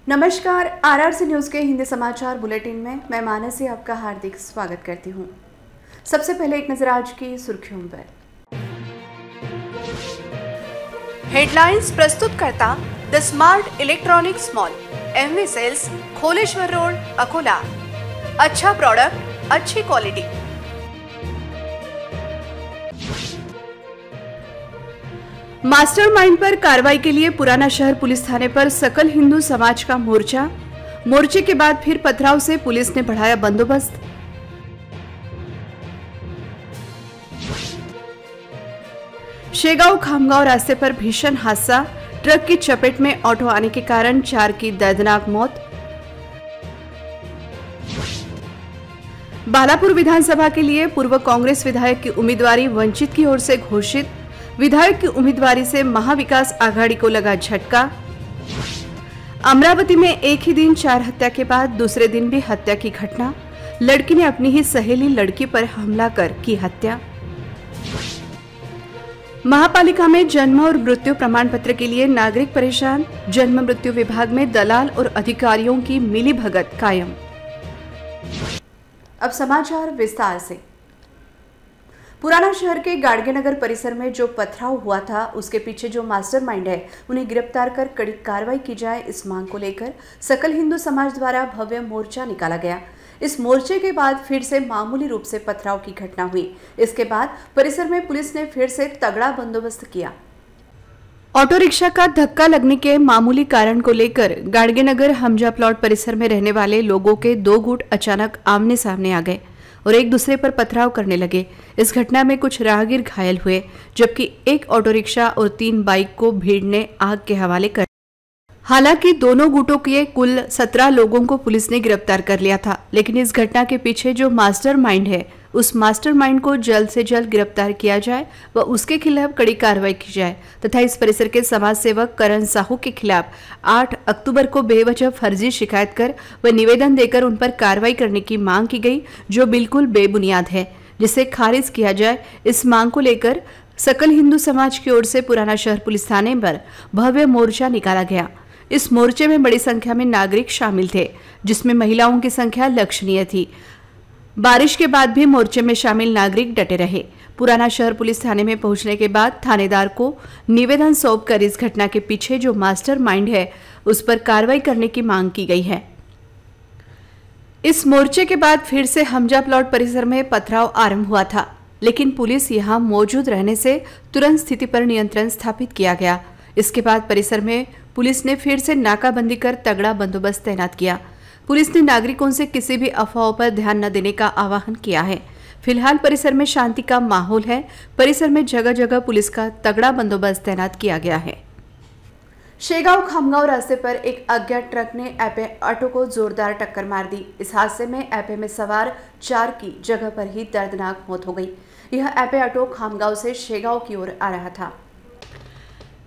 नमस्कार, RRC news के हिंदी समाचार बुलेटिन में मैं मानसी आपका हार्दिक स्वागत करती हूं। सबसे पहले एक नजर आज की सुर्खियों पर। हेडलाइंस प्रस्तुत करता the smart electronics mall, MV sales, Kholeshwar road, Akola. अच्छा प्रोडक्ट, अच्छी क्वालिटी। मास्टरमाइंड पर कार्रवाई के लिए पुराना शहर पुलिस थाने पर सकल हिंदू समाज का मोर्चा। मोर्चे के बाद फिर पथराव से पुलिस ने बढ़ाया बंदोबस्त। शेगांव खामगांव रास्ते पर भीषण हादसा, ट्रक की चपेट में ऑटो आने के कारण 4 की दर्दनाक मौत। बालापुर विधानसभा के लिए पूर्व कांग्रेस विधायक की उम्मीदवारी वंचित की ओर से घोषित। विधायक की उम्मीदवारी से महाविकास आघाड़ी को लगा झटका। अमरावती में एक ही दिन 4 हत्या के बाद दूसरे दिन भी हत्या की घटना। लड़की ने अपनी ही सहेली लड़की पर हमला कर की हत्या। महापालिका में जन्म और मृत्यु प्रमाण पत्र के लिए नागरिक परेशान। जन्म मृत्यु विभाग में दलाल और अधिकारियों की मिलीभगत कायम। अब समाचार विस्तार से। पुराना शहर के गाडगेनगर परिसर में जो पथराव हुआ था, उसके पीछे जो मास्टरमाइंड है, उन्हें गिरफ्तार कर कड़ी कार्रवाई की जाए, इस मांग को लेकर सकल हिंदू समाज द्वारा भव्य मोर्चा निकाला गया। इस मोर्चे के बाद फिर से मामूली रूप से पथराव की घटना हुई। इसके बाद परिसर में पुलिस ने फिर से तगड़ा बंदोबस्त किया। ऑटो रिक्शा का धक्का लगने के मामूली कारण को लेकर गाडगेनगर हमजा प्लॉट परिसर में रहने वाले लोगों के 2 गुट अचानक आमने सामने आ गए और एक दूसरे पर पथराव करने लगे। इस घटना में कुछ राहगीर घायल हुए, जबकि एक ऑटो रिक्शा और 3 बाइक को भीड़ ने आग के हवाले कर। हालांकि दोनों गुटों के कुल 17 लोगों को पुलिस ने गिरफ्तार कर लिया था, लेकिन इस घटना के पीछे जो मास्टरमाइंड है, उस मास्टरमाइंड को जल्द से जल्द गिरफ्तार किया जाए व उसके खिलाफ कड़ी कार्रवाई की जाए तथा इस परिसर के समाज सेवक करण साहू के खिलाफ 8 अक्टूबर को बेवजह फर्जी शिकायत कर व निवेदन देकर उन पर कार्रवाई करने की मांग की गई, जो बिल्कुल बेबुनियाद है, जिसे खारिज किया जाए। इस मांग को लेकर सकल हिंदू समाज की ओर से पुराना शहर पुलिस थाने पर भव्य मोर्चा निकाला गया। इस मोर्चे में बड़ी संख्या में नागरिक शामिल थे, जिसमें महिलाओं की संख्या लक्षणीय थी। बारिश के बाद भी मोर्चे में शामिल नागरिक डटे रहे। पुराना शहर पुलिस थाने में पहुंचने के बाद थानेदार को निवेदन सौंपकर इस घटना के पीछे जो मास्टरमाइंड है, उस पर कार्रवाई करने की मांग की गई है। इस मोर्चे के बाद फिर से हमजा प्लॉट परिसर में पथराव आरंभ हुआ था, लेकिन पुलिस यहां मौजूद रहने से तुरंत स्थिति पर नियंत्रण स्थापित किया गया। इसके बाद परिसर में पुलिस ने फिर से नाकाबंदी कर तगड़ा बंदोबस्त तैनात किया। पुलिस ने नागरिकों से किसी भी अफवाहों पर ध्यान न देने का आह्वान किया है। फिलहाल परिसर में शांति का माहौल है। परिसर में जगह जगह पुलिस का तगड़ा बंदोबस्त तैनात किया गया है। शेगांव खामगांव रास्ते पर एक अज्ञात ट्रक ने एपे ऑटो को जोरदार टक्कर मार दी। इस हादसे में एपे में सवार 4 की जगह पर ही दर्दनाक मौत हो गई। यह एपे ऑटो खामगांव से शेगांव की ओर आ रहा था।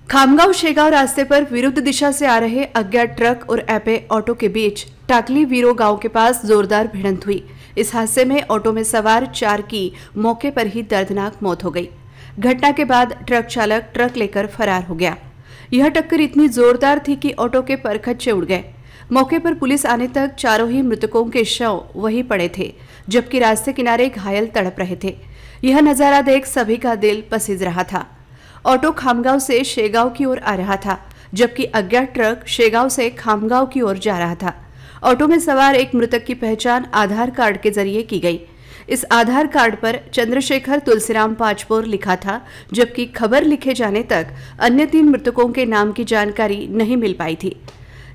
खामगांव शेगांव रास्ते पर विरुद्ध दिशा से आ रहे अज्ञात ट्रक और एपे ऑटो के बीच टाकली वीरो गांव के पास जोरदार भिड़ंत हुई। इस हादसे में ऑटो में सवार 4 की मौके पर ही दर्दनाक मौत हो गई। घटना के बाद ट्रक चालक ट्रक लेकर फरार हो गया। यह टक्कर इतनी जोरदार थी कि ऑटो के परखच्चे उड़ गए। मौके पर पुलिस आने तक चारों ही मृतकों के शव वहीं पड़े थे, जबकि रास्ते किनारे घायल तड़प रहे थे। यह नजारा देख सभी का दिल पसीज रहा था। ऑटो खामगांव से शेगांव की ओर आ रहा था, जबकि अज्ञात ट्रक शेगांव से खामगांव की ओर जा रहा था। ऑटो में सवार एक मृतक की पहचान आधार कार्ड के जरिए की गई। इस आधार कार्ड पर चंद्रशेखर तुलसीराम पाचपोर लिखा था, जबकि खबर लिखे जाने तक अन्य 3 मृतकों के नाम की जानकारी नहीं मिल पाई थी।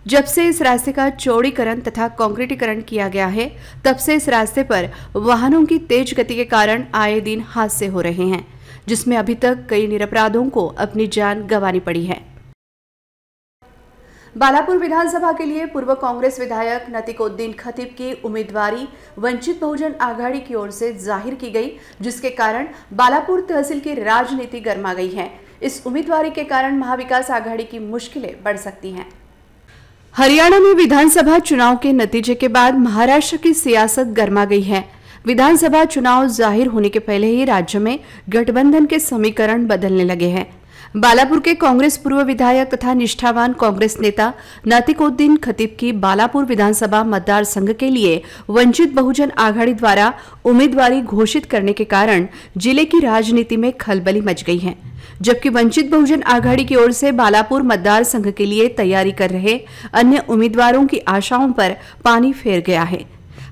जब से इस रास्ते का चौड़ीकरण तथा कंक्रीटीकरण किया गया है, तब से इस रास्ते पर वाहनों की तेज गति के कारण आए दिन हादसे हो रहे हैं, जिसमें अभी तक कई निरपराधों को अपनी जान गंवानी पड़ी है। बालापुर विधानसभा के लिए पूर्व कांग्रेस विधायक नतीकुद्दीन खतीब की उम्मीदवारी वंचित बहुजन आघाड़ी की ओर से जाहिर की गई, जिसके कारण बालापुर तहसील की राजनीति गर्मा गई है। इस उम्मीदवारी के कारण महाविकास आघाड़ी की मुश्किलें बढ़ सकती हैं। हरियाणा में विधानसभा चुनाव के नतीजे के बाद महाराष्ट्र की सियासत गर्मा गई है। विधानसभा चुनाव जाहिर होने के पहले ही राज्य में गठबंधन के समीकरण बदलने लगे हैं। बालापुर के कांग्रेस पूर्व विधायक तथा निष्ठावान कांग्रेस नेता नातिकुद्दीन खतीब की बालापुर विधानसभा मतदार संघ के लिए वंचित बहुजन आघाड़ी द्वारा उम्मीदवारी घोषित करने के कारण जिले की राजनीति में खलबली मच गई है, जबकि वंचित बहुजन आघाड़ी की ओर से बालापुर मतदार संघ के लिए तैयारी कर रहे अन्य उम्मीदवारों की आशाओं पर पानी फेर गया है।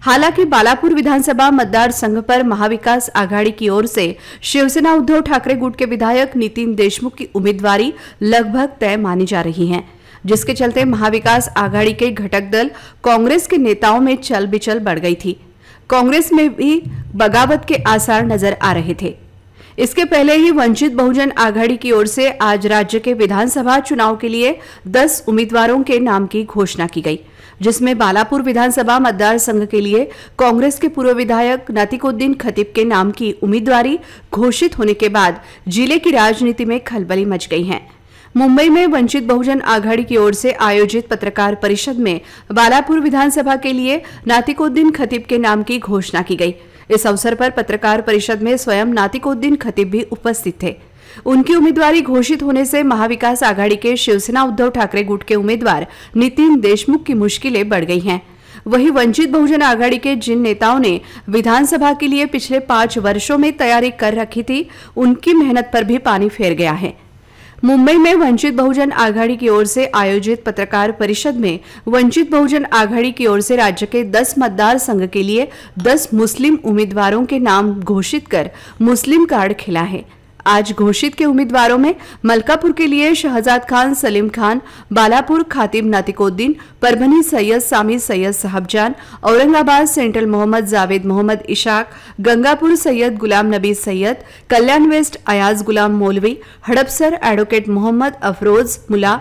हालांकि बालापुर विधानसभा मतदार संघ पर महाविकास आघाड़ी की ओर से शिवसेना उद्धव ठाकरे गुट के विधायक नितिन देशमुख की उम्मीदवारी लगभग तय मानी जा रही है, जिसके चलते महाविकास आघाड़ी के घटक दल कांग्रेस के नेताओं में चल बिचल बढ़ गई थी। कांग्रेस में भी बगावत के आसार नजर आ रहे थे। इसके पहले ही वंचित बहुजन आघाड़ी की ओर से आज राज्य के विधानसभा चुनाव के लिए 10 उम्मीदवारों के नाम की घोषणा की गई, जिसमें बालापुर विधानसभा मतदार संघ के लिए कांग्रेस के पूर्व विधायक नातिकुद्दीन खतीब के नाम की उम्मीदवारी घोषित होने के बाद जिले की राजनीति में खलबली मच गई है। मुंबई में वंचित बहुजन आघाड़ी की ओर से आयोजित पत्रकार परिषद में बालापुर विधानसभा के लिए नातिकुद्दीन खतीब के नाम की घोषणा की गई। इस अवसर पर पत्रकार परिषद में स्वयं नातिकुद्दीन खतीब भी उपस्थित थे। उनकी उम्मीदवारी घोषित होने से महाविकास आघाड़ी के शिवसेना उद्धव ठाकरे गुट के उम्मीदवार नितिन देशमुख की मुश्किलें बढ़ गई हैं। वहीं वंचित बहुजन आघाड़ी के जिन नेताओं ने विधानसभा के लिए पिछले 5 वर्षों में तैयारी कर रखी थी, उनकी मेहनत पर भी पानी फेर गया है। मुंबई में वंचित बहुजन आघाड़ी की ओर से आयोजित पत्रकार परिषद में वंचित बहुजन आघाड़ी की ओर से राज्य के 10 मतदार संघ के लिए 10 मुस्लिम उम्मीदवारों के नाम घोषित कर मुस्लिम कार्ड खिला है। आज घोषित के उम्मीदवारों में मलकापुर के लिए शहजाद खान सलीम खान, बालापुर खातिब नातिकुद्दीन, परभनी सैयद सामी सैयद साहबजान, औरंगाबाद सेंट्रल मोहम्मद जावेद मोहम्मद इशाक, गंगापुर सैयद गुलाम नबी सैयद, कल्याण वेस्ट अयाज गुलाम मौलवी, हड़पसर एडवोकेट मोहम्मद अफरोज मुला,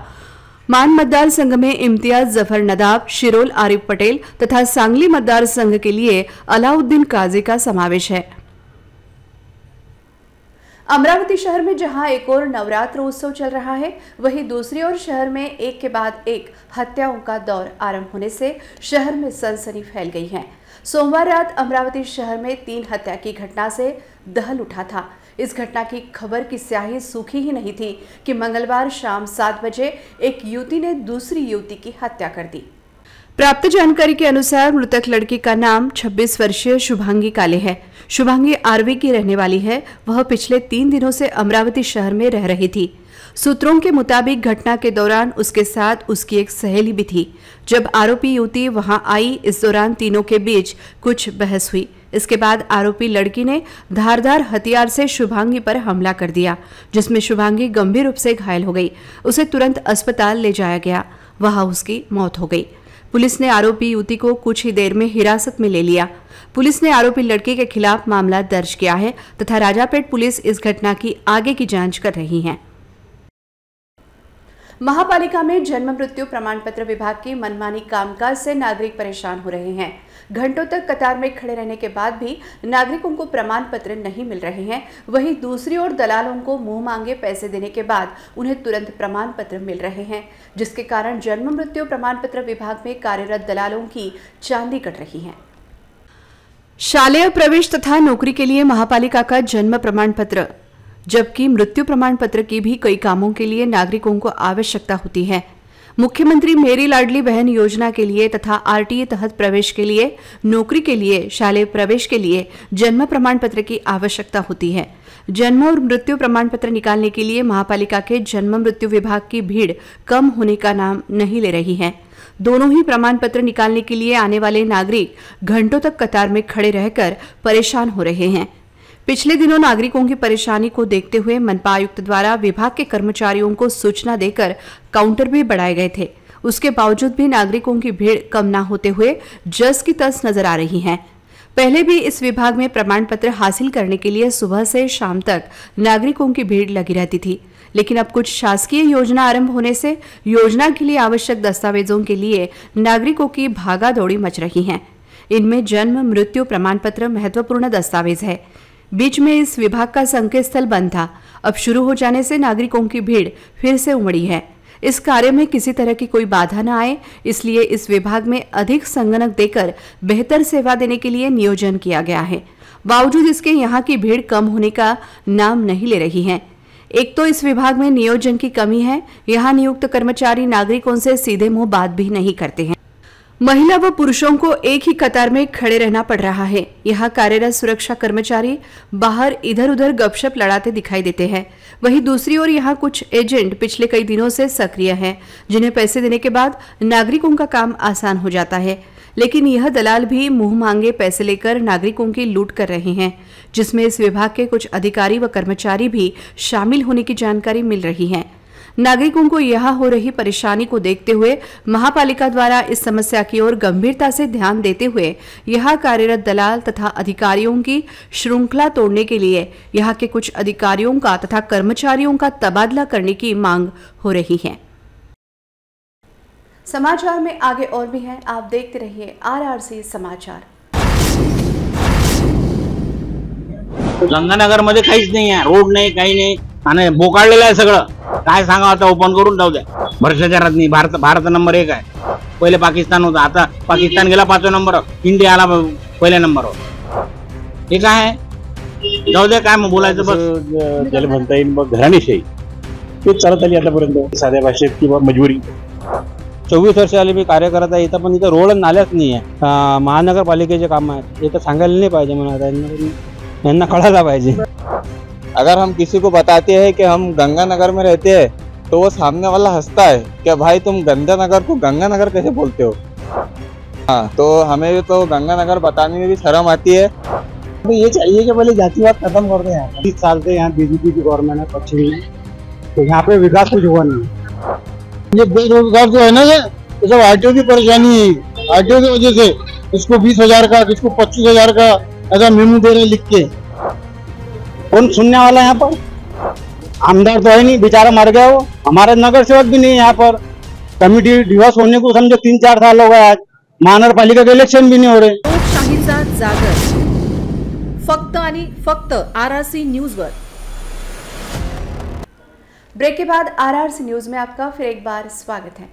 मान मतदार संघ में इम्तियाज जफर नदाब, शिरोल आरिफ पटेल तथा सांगली मतदार संघ के लिए अलाउद्दीन काजी का समावेश है। अमरावती शहर में जहां एक और नवरात्र उत्सव चल रहा है, वहीं दूसरी ओर शहर में एक के बाद एक हत्याओं का दौर आरंभ होने से शहर में सनसनी फैल गई है। सोमवार रात अमरावती शहर में 3 हत्या की घटना से दहल उठा था। इस घटना की खबर की स्याही सूखी ही नहीं थी कि मंगलवार शाम 7 बजे एक युवती ने दूसरी युवती की हत्या कर दी। प्राप्त जानकारी के अनुसार मृतक लड़की का नाम 26 वर्षीय शुभांगी काले है। शुभांगी आरवी की रहने वाली है। वह पिछले 3 दिनों से अमरावती शहर में रह रही थी। सूत्रों के मुताबिक घटना के दौरान उसके साथ उसकी एक सहेली भी थी। जब आरोपी युवती वहां आई, इस दौरान तीनों के बीच कुछ बहस हुई। इसके बाद आरोपी लड़की ने धारदार हथियार से शुभांगी पर हमला कर दिया, जिसमें शुभांगी गंभीर रूप से घायल हो गई। उसे तुरंत अस्पताल ले जाया गया, वहां उसकी मौत हो गई। पुलिस ने आरोपी युवती को कुछ ही देर में हिरासत में ले लिया। पुलिस ने आरोपी लड़के के खिलाफ मामला दर्ज किया है तथा राजापेट पुलिस इस घटना की आगे की जांच कर रही है। महापालिका में जन्म मृत्यु प्रमाण पत्र विभाग की मनमानी कामकाज से नागरिक परेशान हो रहे हैं। घंटों तक कतार में खड़े रहने के बाद भी नागरिकों को प्रमाण पत्र नहीं मिल रहे हैं। वहीं दूसरी ओर दलालों को मुंह मांगे पैसे देने के बाद उन्हें तुरंत प्रमाण पत्र मिल रहे हैं, जिसके कारण जन्म मृत्यु प्रमाण पत्र विभाग में कार्यरत दलालों की चांदी कट रही है। शालेय प्रवेश तथा नौकरी के लिए महापालिका का जन्म प्रमाण पत्र, जबकि मृत्यु प्रमाण पत्र की भी कई कामों के लिए नागरिकों को आवश्यकता होती है। मुख्यमंत्री मेरी लाडली बहन योजना के लिए तथा आरटीए तहत प्रवेश के लिए, नौकरी के लिए, शालेय प्रवेश के लिए जन्म प्रमाण पत्र की आवश्यकता होती है। जन्म और मृत्यु प्रमाण पत्र निकालने के लिए महापालिका के जन्म मृत्यु विभाग की भीड़ कम होने का नाम नहीं ले रही है। दोनों ही प्रमाण पत्र निकालने के लिए आने वाले नागरिक घंटों तक कतार में खड़े रहकर परेशान हो रहे हैं। पिछले दिनों नागरिकों की परेशानी को देखते हुए मनपा आयुक्त द्वारा विभाग के कर्मचारियों को सूचना देकर काउंटर भी बढ़ाए गए थे। उसके बावजूद भी नागरिकों की भीड़ कम न होते हुए जस की तस नजर आ रही है। पहले भी इस विभाग में प्रमाण पत्र हासिल करने के लिए सुबह से शाम तक नागरिकों की भीड़ लगी रहती थी, लेकिन अब कुछ शासकीय योजना आरंभ होने से योजना के लिए आवश्यक दस्तावेजों के लिए नागरिकों की भागा दौड़ी मच रही है। इनमें जन्म मृत्यु प्रमाण पत्र महत्वपूर्ण दस्तावेज है। बीच में इस विभाग का संकेत स्थल बंद था। अब शुरू हो जाने से नागरिकों की भीड़ फिर से उमड़ी है। इस कार्य में किसी तरह की कोई बाधा न आए, इसलिए इस विभाग में अधिक संगणक देकर बेहतर सेवा देने के लिए नियोजन किया गया है। बावजूद इसके यहाँ की भीड़ कम होने का नाम नहीं ले रही है। एक तो इस विभाग में नियोजन की कमी है। यहाँ नियुक्त कर्मचारी नागरिकों से सीधे मुंह बात भी नहीं करते हैं। महिला व पुरुषों को एक ही कतार में खड़े रहना पड़ रहा है। यहाँ कार्यरत सुरक्षा कर्मचारी बाहर इधर उधर गपशप लड़ाते दिखाई देते हैं। वहीं दूसरी ओर यहाँ कुछ एजेंट पिछले कई दिनों से सक्रिय हैं, जिन्हें पैसे देने के बाद नागरिकों का काम आसान हो जाता है। लेकिन यह दलाल भी मुंह मांगे पैसे लेकर नागरिकों की लूट कर रहे हैं, जिसमें इस विभाग के कुछ अधिकारी व कर्मचारी भी शामिल होने की जानकारी मिल रही है। नागरिकों को यहाँ हो रही परेशानी को देखते हुए महापालिका द्वारा इस समस्या की ओर गंभीरता से ध्यान देते हुए यहाँ कार्यरत दलाल तथा अधिकारियों की श्रृंखला तोड़ने के लिए यहाँ के कुछ अधिकारियों का तथा कर्मचारियों का तबादला करने की मांग हो रही है। समाचार में आगे और भी हैं, आप देखते रहिए RRC समाचार। गंगानगर मध्ये काहीच नाही आहे, रोड नाही, काही नाही आणि बोकाळलेलं आहे सगळं। काय सांगा आता, ओपन करून जाऊ द्या। भ्रष्टाचारात नाही, भारत नंबर 1 आहे। पहिले पाकिस्तान होता, आता पाकिस्तान गेला 5व्या नंबरवर, इंडिया आला पहिल्या नंबरवर। हे काय आहे, जाऊ द्या, काय मग बोलायचं बस। ज्याला म्हणता येईल मग घराणेशाही ते चालत आली आतापर्यंत साध्या भाषेत किंवा मजबुरी। 24 वर्ष आले मी कार्य करत आहे, इथं पण इथं रोड नाल्याच नाही आहे। महानगरपालिकेचे काम आहेत, इथं सांगायला नाही पाहिजे म्हणा, यांना कळायला पाहिजे। अगर हम किसी को बताते हैं कि हम गंगानगर में रहते हैं तो वो सामने वाला हंसता है कि भाई तुम गंगानगर को गंगानगर कैसे बोलते हो। हाँ, तो हमें तो गंगानगर बताने में भी शर्म आती है। तो ये चाहिए कि पहले जातिवाद खत्म कर दें। 20 साल से यहाँ बीजेपी की गवर्नमेंट है पश्चिम में, तो यहाँ पे विकास कुछ हुआ नहीं। ये बेरोजगार जो है ना, ये सब आरटीओ की परेशानी है। आरटीओ की वजह से इसको 20,000 का, किसको 25,000 का ऐसा मेमू दे रहे लिख के। कौन सुनने वाला है यहाँ पर? आमदार तो है नहीं, बेचारा मर गया वो। हमारे नगर सेवक भी नहीं यहाँ पर। कमिटी डिवोर्स होने को समझो 3-4 साल हो गए। आज महानगरपालिका के इलेक्शन भी नहीं हो रहे। लोकशाहीचा जागर फक्त आणि फक्त RRC न्यूजवर। ब्रेक के बाद RRC न्यूज में आपका फिर एक बार स्वागत है।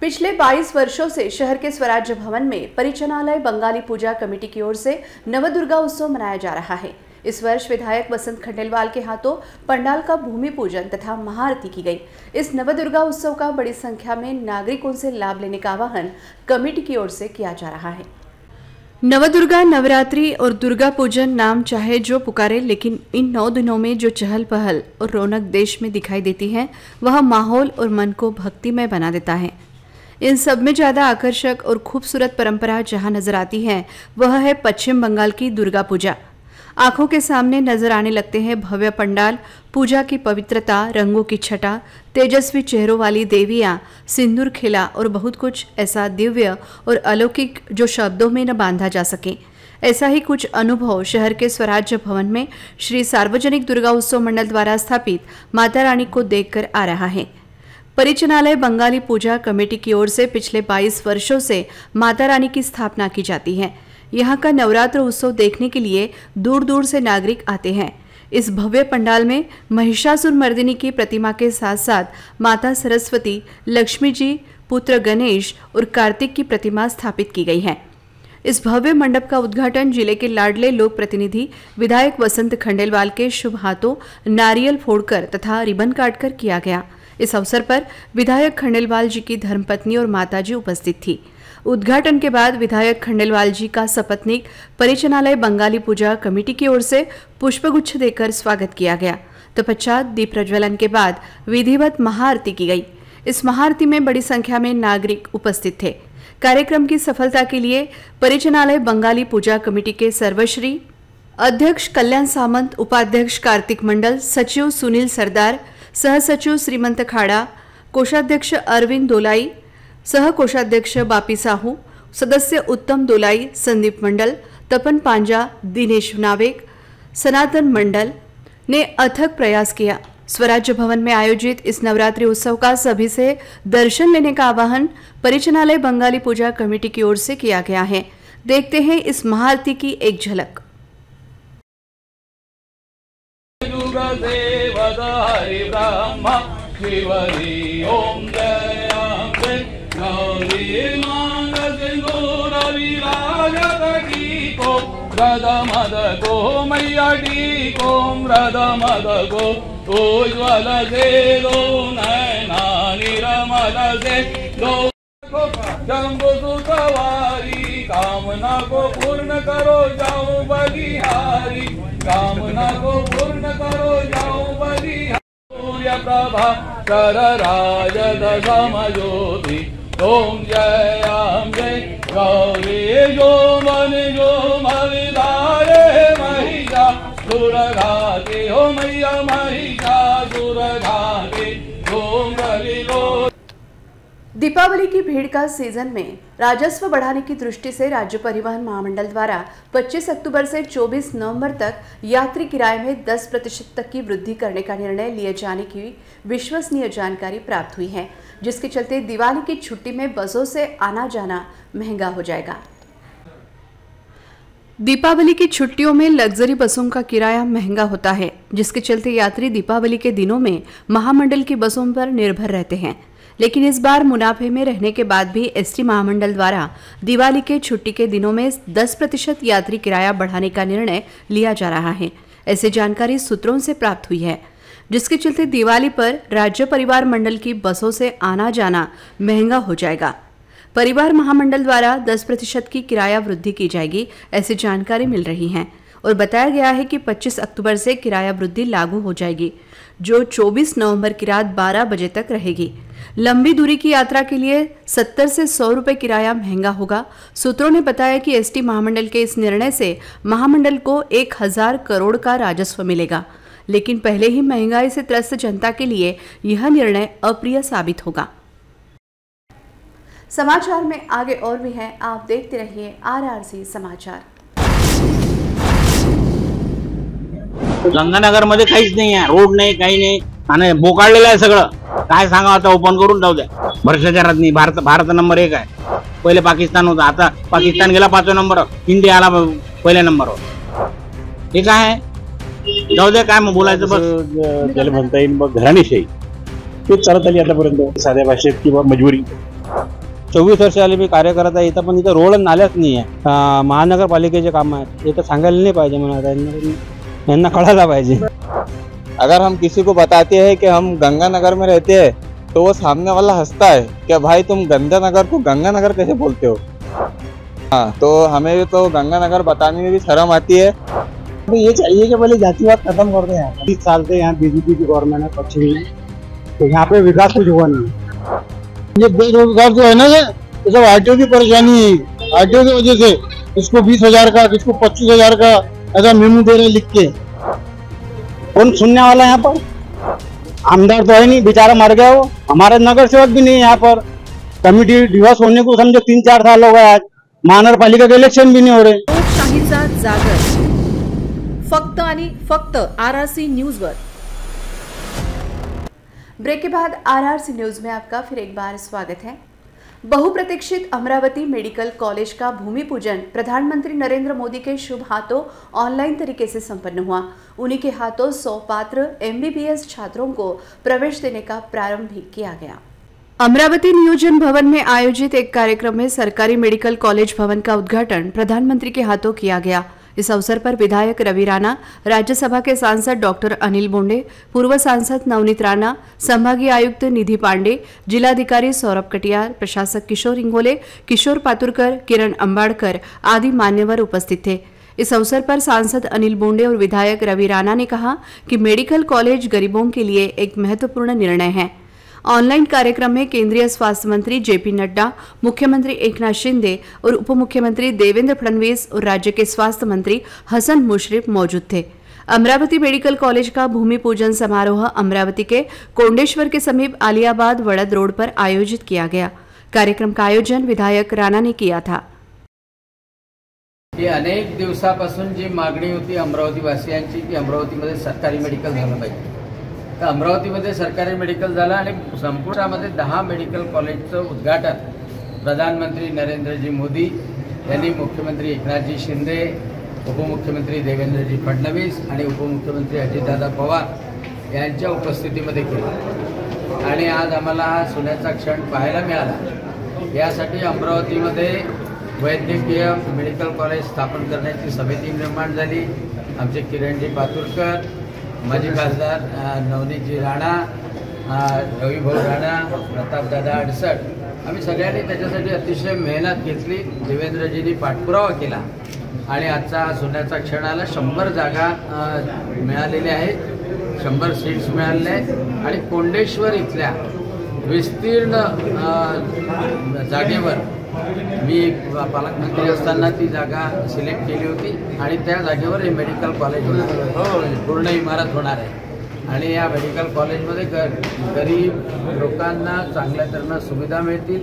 पिछले 22 वर्षों से शहर के स्वराज्य भवन में परिचनालय बंगाली पूजा कमेटी की ओर से नवदुर्गा उत्सव मनाया जा रहा है। इस वर्ष विधायक वसंत खंडेलवाल के हाथों पंडाल का भूमि पूजन तथा महाआरती की गई। इस नवदुर्गा उत्सव का बड़ी संख्या में नागरिकों से लाभ लेने का आह्वान कमेटी की ओर से किया जा रहा है। नवदुर्गा, नवरात्रि और दुर्गा पूजन नाम चाहे जो पुकारे, लेकिन इन 9 दिनों में जो चहल पहल और रौनक देश में दिखाई देती है, वह माहौल और मन को भक्तिमय बना देता है। इन सब में ज़्यादा आकर्षक और खूबसूरत परंपरा जहां नजर आती है, वह है पश्चिम बंगाल की दुर्गा पूजा। आंखों के सामने नजर आने लगते हैं भव्य पंडाल, पूजा की पवित्रता, रंगों की छटा, तेजस्वी चेहरों वाली देवियां, सिंदूर खिला और बहुत कुछ ऐसा दिव्य और अलौकिक जो शब्दों में न बांधा जा सके। ऐसा ही कुछ अनुभव शहर के स्वराज्य भवन में श्री सार्वजनिक दुर्गा उत्सव मंडल द्वारा स्थापित माता रानी को देखकर आ रहा है। परिचनालय बंगाली पूजा कमेटी की ओर से पिछले 22 वर्षों से माता रानी की स्थापना की जाती है। यहाँ का नवरात्र उत्सव देखने के लिए दूर दूर से नागरिक आते हैं। इस भव्य पंडाल में महिषासुर मर्दिनी की प्रतिमा के साथ साथ माता सरस्वती, लक्ष्मी जी, पुत्र गणेश और कार्तिक की प्रतिमा स्थापित की गई है। इस भव्य मंडप का उद्घाटन जिले के लाडले लोक प्रतिनिधि विधायक वसंत खंडेलवाल के शुभ हाथों नारियल फोड़कर तथा रिबन काटकर किया गया। इस अवसर पर विधायक खंडेलवाल जी की धर्मपत्नी और माताजी उपस्थित थी। उद्घाटन के बाद विधायक खंडेलवाल जी का सपत्नीक परिचनालय बंगाली पूजा कमेटी की ओर से पुष्पगुच्छ देकर स्वागत किया गया। तत्पश्चात दीप प्रज्वलन के बाद विधिवत महाआरती की गई। इस महाआरती में बड़ी संख्या में नागरिक उपस्थित थे। कार्यक्रम की सफलता के लिए परिचनालय बंगाली पूजा कमेटी के सर्वश्री अध्यक्ष कल्याण सामंत, उपाध्यक्ष कार्तिक मंडल, सचिव सुनील सरदार, सहसचिव श्रीमंत खाड़ा, कोषाध्यक्ष अरविंद दोलाई, सह कोषाध्यक्ष बापी साहू, सदस्य उत्तम दोलाई, संदीप मंडल, तपन पांजा, दिनेश नावेक, सनातन मंडल ने अथक प्रयास किया। स्वराज्य भवन में आयोजित इस नवरात्रि उत्सव का सभी से दर्शन लेने का आह्वान परिचनालय बंगाली पूजा कमेटी की ओर से किया गया है। देखते हैं इस महाआरती की एक झलक। राधा मद को मैया टी को राधा मद को उज्ज्वल से दो नैना निर्मल से दो जम्बू सुखवारी कामना को पूर्ण करो जाओ बलिहारी कामना को पूर्ण करो जाओ बलिहारी सूर्य प्रभा कर राजद समज्योति ओम जय गौरी जो मविदारे महिषा सुरघाते हो मैया महिषा सुरघाते ओम गलिलो। दीपावली की भीड़ का सीजन में राजस्व बढ़ाने की दृष्टि से राज्य परिवहन महामंडल द्वारा 25 अक्टूबर से 24 नवंबर तक यात्री किराए में 10% तक की वृद्धि करने का निर्णय लिए जाने की विश्वसनीय जानकारी प्राप्त हुई है, जिसके चलते दिवाली की छुट्टी में बसों से आना जाना महंगा हो जाएगा। दीपावली की छुट्टियों में लग्जरी बसों का किराया महंगा होता है, जिसके चलते यात्री दीपावली के दिनों में महामंडल की बसों पर निर्भर रहते हैं। लेकिन इस बार मुनाफे में रहने के बाद भी एसटी महामंडल द्वारा दिवाली के छुट्टी के दिनों में 10% यात्री किराया बढ़ाने का निर्णय लिया जा रहा है। ऐसी जानकारी सूत्रों से प्राप्त हुई है, जिसके चलते दिवाली पर राज्य परिवार मंडल की बसों से आना जाना महंगा हो जाएगा। परिवार महामंडल द्वारा 10% की किराया वृद्धि की जाएगी, ऐसी जानकारी मिल रही है और बताया गया है कि 25 अक्टूबर से किराया वृद्धि लागू हो जाएगी, जो 24 नवंबर की रात 12 बजे तक रहेगी। लंबी दूरी की यात्रा के लिए 70 से 100 रुपए किराया महंगा होगा। सूत्रों ने बताया कि एसटी महामंडल के इस निर्णय से महामंडल को 1000 करोड़ का राजस्व मिलेगा, लेकिन पहले ही महंगाई से त्रस्त जनता के लिए यह निर्णय अप्रिय साबित होगा। समाचार में आगे और भी हैं, आप देखते रहिए RRC समाचार। गंगानगर मध्ये काहीच नाही आहे, रोड नाही, काही नाही आणि बोकाळलेलं आहे सगळं. काय सांगा आता, ओपन करून जाऊ द्या. भ्रष्टाचारात नाही. भारत नंबर 1 आहे. पहिले पाकिस्तान होता, आता पाकिस्तान गेला 5व्या नंबरवर, इंडिया आला पहिल्या नंबरवर. हे काय आहे? जाऊ द्या, काय मग बोलायचं बस. ज्याला म्हणता येईल मग घराणेशाही तेच चालत आली आतापर्यंत साध्या भाषेत किंवा मजबुरी. 24 वर्ष आले मी कार्य करत आहे इथं, पण इथं रोड नाल्याच नाही आहे. महानगरपालिकेचे काम आहेत, हे तर सांगायला नाही पाहिजे म्हणा, यांना कळायला पाहिजे. अगर हम किसी को बताते हैं कि हम गंगानगर में रहते हैं तो वो सामने वाला हंसता है कि भाई तुम गंगानगर को गंगानगर कैसे बोलते हो। हाँ, तो हमें तो गंगानगर बताने में भी शर्म आती है। तो ये चाहिए कि पहले जातिवाद खत्म कर दें। 30 साल से यहाँ बीजेपी की गवर्नमेंट है पश्चिम में, तो यहाँ पे विकास कुछ हुआ नहीं। ये बेरोजगार जो है ना, ये सब आरटीओ की परेशानी है। आरटीओ की वजह से इसको 20,000 का, किसको 25,000 का ऐसा मेमू दे रहे लिख के। कौन सुनने वाला है यहाँ पर? आमदार तो है नहीं, बेचारा मर गया वो। हमारे नगर सेवक भी नहीं यहाँ पर। कमिटी डिवोर्स होने को समझो 3-4 साल हो गए। आज महानगरपालिका के इलेक्शन भी नहीं हो रहे। लोकशाहीचा जागर फक्त आणि फक्त RRC न्यूजवर। ब्रेक के बाद RRC न्यूज में आपका फिर एक बार स्वागत है। बहुप्रतीक्षित अमरावती मेडिकल कॉलेज का भूमि पूजन प्रधानमंत्री नरेंद्र मोदी के शुभ हाथों ऑनलाइन तरीके से संपन्न हुआ। उन्हीं के हाथों 100 पात्र MBBS छात्रों को प्रवेश देने का प्रारंभ भी किया गया। अमरावती नियोजन भवन में आयोजित एक कार्यक्रम में सरकारी मेडिकल कॉलेज भवन का उद्घाटन प्रधानमंत्री के हाथों किया गया। इस अवसर पर विधायक रवि राणा, राज्यसभा के सांसद डॉक्टर अनिल बोंडे, पूर्व सांसद नवनीत राणा, संभागीय आयुक्त निधि पांडे, जिलाधिकारी सौरभ कटियार, प्रशासक किशोर इंगोले, किशोर पातुरकर, किरण अंबाड़कर आदि मान्यवर उपस्थित थे। इस अवसर पर सांसद अनिल बोंडे और विधायक रवि राणा ने कहा कि मेडिकल कॉलेज गरीबों के लिए एक महत्वपूर्ण निर्णय है। ऑनलाइन कार्यक्रम में केंद्रीय स्वास्थ्य मंत्री JP नड्डा, मुख्यमंत्री एकनाथ शिंदे और उप मुख्यमंत्री देवेंद्र फडणवीस और राज्य के स्वास्थ्य मंत्री हसन मुशर्रफ मौजूद थे। अमरावती मेडिकल कॉलेज का भूमि पूजन समारोह अमरावती के कोंडेश्वर के समीप आलियाबाद वड़द रोड पर आयोजित किया गया। कार्यक्रम का आयोजन विधायक राणा ने किया था। अनेक दिवसापासून जी मागणी होती अमरावती वासियांची की अमरावतीमध्ये सरकारी मेडिकल झालं पाहिजे, तर अमरावतीमध्ये सरकारी मेडिकल झालं आणि संपूर्णामध्ये 10 मेडिकल कॉलेजचं उद्घाटन प्रधानमंत्री नरेंद्रजी मोदी यांनी मुख्यमंत्री एकनाथजी शिंदे, उपमुख्यमंत्री देवेंद्रजी फडणवीस आणि उपमुख्यमंत्री अजितदादा पवार यांच्या उपस्थितीमध्ये केलं। आणि आज आम्हाला हा सोन्याचा क्षण पाहायला मिळाला। यासाठी अमरावतीमध्ये वैद्यकीय मेडिकल कॉलेज स्थापन करण्याची समिती निर्माण झाली। आमचे किरणजी पातुरकर, माजी खासदार नवनीतजी राणा, रविभाऊ राणा, प्रतापदादा अडसट, आम्ही सगळ्यांनी त्याच्यासाठी अतिशय मेहनत घेतली. देवेंद्रजींनी पाठपुरावा केला आणि आजचा सोन्याचा क्षण आला. 100 जागा मिळालेल्या आहेत, 100 सीट्स मिळालेले आहेत आणि कोंडेश्वर इथल्या विस्तीर्ण जागेवर मी पालकमंत्री असताना ती जागा सिलेक्ट केली होती आणि त्या जागेवर हे मेडिकल कॉलेज होणार, पूर्ण इमारत होणार आहे. आणि या मेडिकल कॉलेजमध्ये गरीब लोकांना चांगल्या तऱ्हेनं सुविधा मिळतील,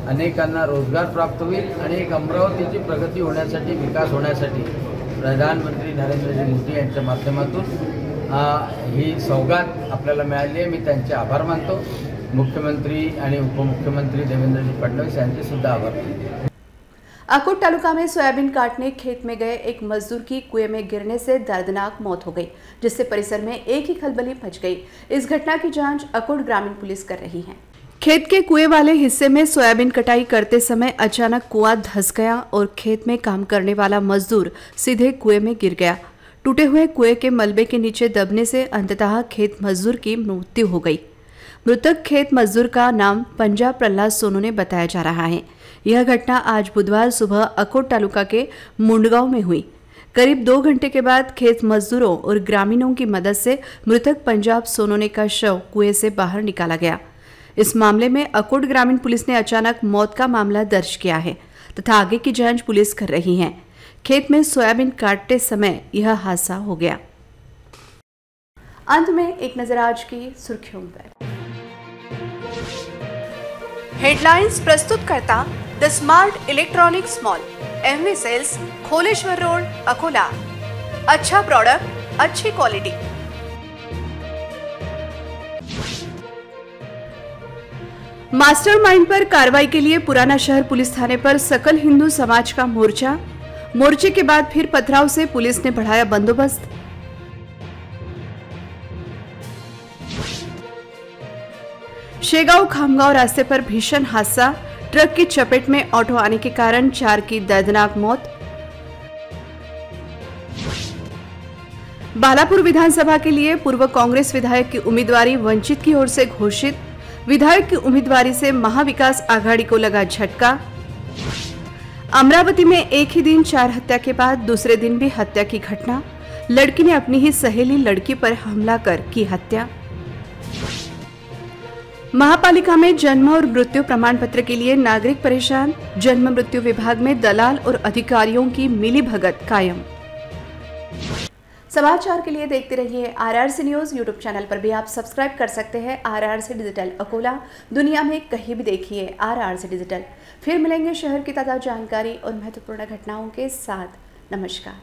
अनेकांना रोजगार प्राप्त होईल आणि एक अमरावतीची प्रगती होण्यासाठी, विकास होण्यासाठी प्रधानमंत्री नरेंद्रजी मोदी यांच्या माध्यमातून ही सौगात आपल्याला मिळाली आहे. मी त्यांचे आभार मानतो. मुख्यमंत्री आणि उपमुख्यमंत्री देवेंद्रजी फडणवीस यांचे सुद्धा आभार मानतो. अकोट तालुका में सोयाबीन काटने खेत में गए एक मजदूर की कुएं में गिरने से दर्दनाक मौत हो गई, जिससे परिसर में एक ही खलबली मच गई. इस घटना की जांच अकोट ग्रामीण पुलिस कर रही है. खेत के कुएं वाले हिस्से में सोयाबीन कटाई करते समय अचानक कुआं धंस गया और खेत में काम करने वाला मजदूर सीधे कुएं में गिर गया. टूटे हुए कुएं के मलबे के नीचे दबने से अंततः खेत मजदूर की मृत्यु हो गई. मृतक खेत मजदूर का नाम पंजाब प्रहलाद सोनू ने बताया जा रहा है. यह घटना आज बुधवार सुबह अकोट तालुका के मुंडगांव में हुई. करीब 2 घंटे के बाद खेत मजदूरों और ग्रामीणों की मदद से मृतक पंजाब सोनोने का शव कुएं से बाहर निकाला गया. इस मामले में अकोट ग्रामीण पुलिस ने अचानक मौत का मामला दर्ज किया है तथा आगे की जांच पुलिस कर रही है. खेत में सोयाबीन काटते समय यह हादसा हो गया. अंत में एक नजर आज की सुर्खियों पर. हेडलाइंस प्रस्तुत करता the smart electronics mall, MV sales, Kholeshwar road, Akola. अच्छा प्रोडक्ट, अच्छी क्वालिटी. मास्टरमाइंड पर कार्रवाई के लिए पुराना शहर पुलिस थाने पर सकल हिंदू समाज का मोर्चा. मोर्चे के बाद फिर पथराव से पुलिस ने बढ़ाया बंदोबस्त. शेगांव खामगांव रास्ते पर भीषण हादसा. ट्रक की चपेट में ऑटो आने के कारण 4 की दर्दनाक मौत. बालापुर विधानसभा के लिए पूर्व कांग्रेस विधायक की उम्मीदवारी वंचित की ओर से घोषित. विधायक की उम्मीदवारी से महाविकास आघाड़ी को लगा झटका. अमरावती में एक ही दिन 4 हत्या के बाद दूसरे दिन भी हत्या की घटना. लड़की ने अपनी ही सहेली लड़की पर हमला कर की हत्या. महापालिका में जन्म और मृत्यु प्रमाण पत्र के लिए नागरिक परेशान. जन्म मृत्यु विभाग में दलाल और अधिकारियों की मिलीभगत कायम. समाचार के लिए देखते रहिए RRC न्यूज. यूट्यूब चैनल पर भी आप सब्सक्राइब कर सकते हैं. RRC digital Akola. दुनिया में कहीं भी देखिए RRC डिजिटल. फिर मिलेंगे शहर की ताज़ा जानकारी और महत्वपूर्ण घटनाओं के साथ. नमस्कार.